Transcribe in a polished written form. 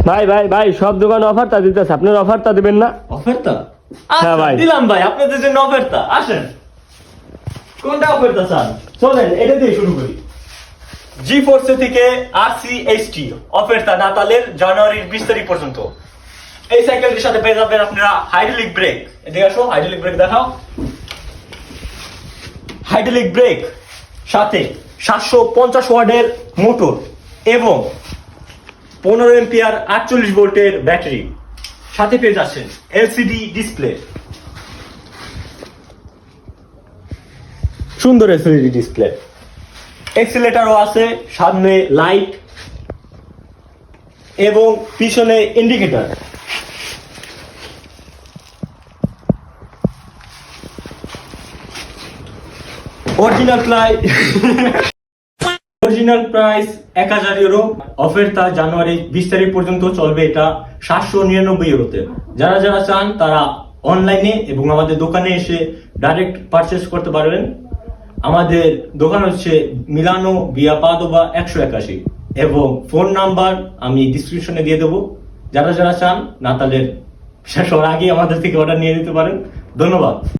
ভাই ভাই ভাই সব দোকান অফারটা দিতেছে, আপনার অফারটা দিবেন না? অফারটা হ্যাঁ ভাই। দিলাম ভাই, আপনাদের জন্য অফারটা। আসেন, কোনটা অফারটা চান? চলেন এটা দিয়ে শুরু করি। G4 থেকে RC-HT অফারটা নাতালের জানুয়ারির 20 তারিখ পর্যন্ত। এই সাইকেলটির সাথে পেয়ে যাবেন আপনারা হাইড্রোলিক ব্রেক। এদিকে আসো, হাইড্রোলিক ব্রেক দেখাও। হাইড্রোলিক ব্রেক সাথে 750 ওয়াটের মোটর এবং 15 এম্পিয়ার 48 ভোল্টের ব্যাটারি। সাথে পেয়ে যাচ্ছেন এলসিডি ডিসপ্লে, সুন্দর এলসিডি ডিসপ্লে। এক্সিলেটরও আছে, সামনে লাইট এবং পিছনে ইন্ডিকেটর। Original price 1000 euro. অফারটা জানুয়ারি 20 তারিখ পর্যন্ত চলবে, এটা 799 ইউরোতে। যারা যারা চান তারা অনলাইনে এবং আমাদের দোকানে এসে ডাইরেক্ট পারচেস করতে পারবেন। আমাদের দোকান হচ্ছে মিলানো ভিয়া পাদোবা 181 এবং ফোন নাম্বার আমি ডিসক্রিপশনে দিয়ে দেবো। যারা যারা চান নাতালের শেষ হওয়ার আগে আমাদের থেকে অর্ডার নিয়ে নিতে পারেন। ধন্যবাদ।